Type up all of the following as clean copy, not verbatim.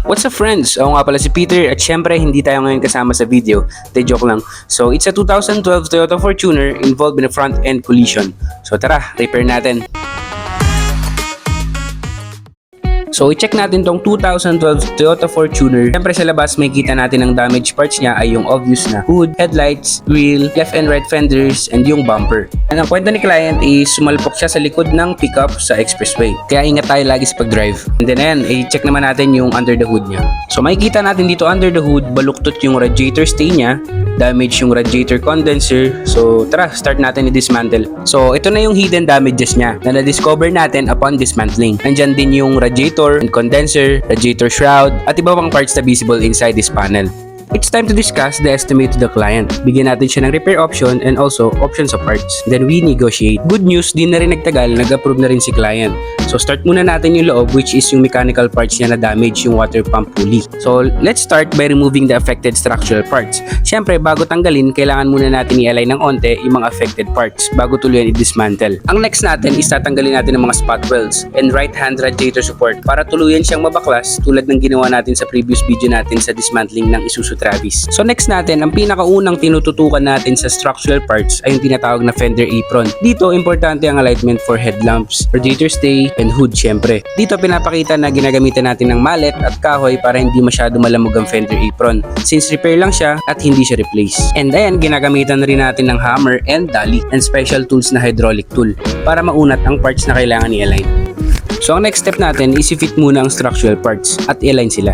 What's up friends? Ako nga pala si Peter at syempre hindi tayo ngayon kasama sa video. Joke lang. So it's a 2012 Toyota Fortuner involved in a front end collision. So tara, repair natin. So i-check natin tong 2012 Toyota Fortuner. Siyempre sa labas may kita natin ang damage parts niya ay yung obvious na hood, headlights, wheel, left and right fenders, and yung bumper. And ang kwento ni client is sumalpok siya sa likod ng pickup sa expressway. Kaya ingat tayo lagi sa pag-drive. And then ayan, i-check naman natin yung under the hood niya. So makikita natin dito under the hood, baluktot yung radiator stay niya, damage yung radiator condenser. So tara, start natin i-dismantle. So ito na yung hidden damages niya na na-discover natin upon dismantling. Nandyan din yung radiator and condenser, radiator shroud, at iba pang parts na visible inside this panel. It's time to discuss the estimate to the client. Bigyan natin siya ng repair option and also options of parts. Then we negotiate. Good news, di na rin nagtagal, nag-approve na rin si client. So start muna natin yung loob, which is yung mechanical parts niya na damage, yung water pump pulley. So let's start by removing the affected structural parts. Siyempre, bago tanggalin, kailangan muna natin i-align ng onte yung mga affected parts bago tuluyan i-dismantle. Ang next natin is tatanggalin natin ng mga spot welds and right-hand radiator support para tuluyan siyang mabaklas tulad ng ginawa natin sa previous video natin sa dismantling ng Isuzu Travis. So next natin, ang pinakaunang tinututukan natin sa structural parts ay yung tinatawag na fender apron. Dito, importante ang alignment for headlamps, radiator stay, and hood syempre. Dito pinapakita na ginagamitan natin ng mallet at kahoy para hindi masyado malamog ang fender apron since repair lang siya at hindi siya replace. And then, ginagamitan na rin natin ng hammer and dolly and special tools na hydraulic tool para maunat ang parts na kailangan i-align. So ang next step natin is i-fit muna ang structural parts at i-align sila.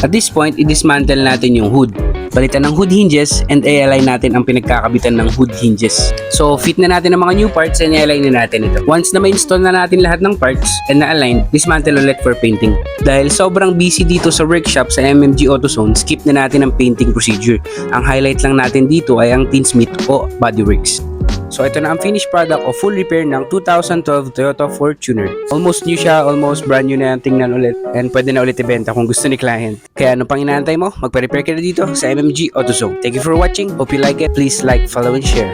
At this point, i-dismantle natin yung hood. Balitan ng hood hinges and i-align natin ang pinagkakabitan ng hood hinges. So fit na natin ang mga new parts and i-align na natin ito. Once na ma-install na natin lahat ng parts and na-align, dismantle ulit for painting. Dahil sobrang busy dito sa workshop sa MMG AutoZone, skip na natin ang painting procedure. Ang highlight lang natin dito ay ang tinsmith o bodyworks. So ito na ang finished product o full repair ng 2012 Toyota Fortuner. Almost new siya, almost brand new na yung tingnan ulit and pwede na ulit ibenta kung gusto ni client. Kaya ano pang inaantay mo? Magpa-repair ka na dito sa MMG AutoZone. Thank you for watching. Hope you like it. Please like, follow, and share.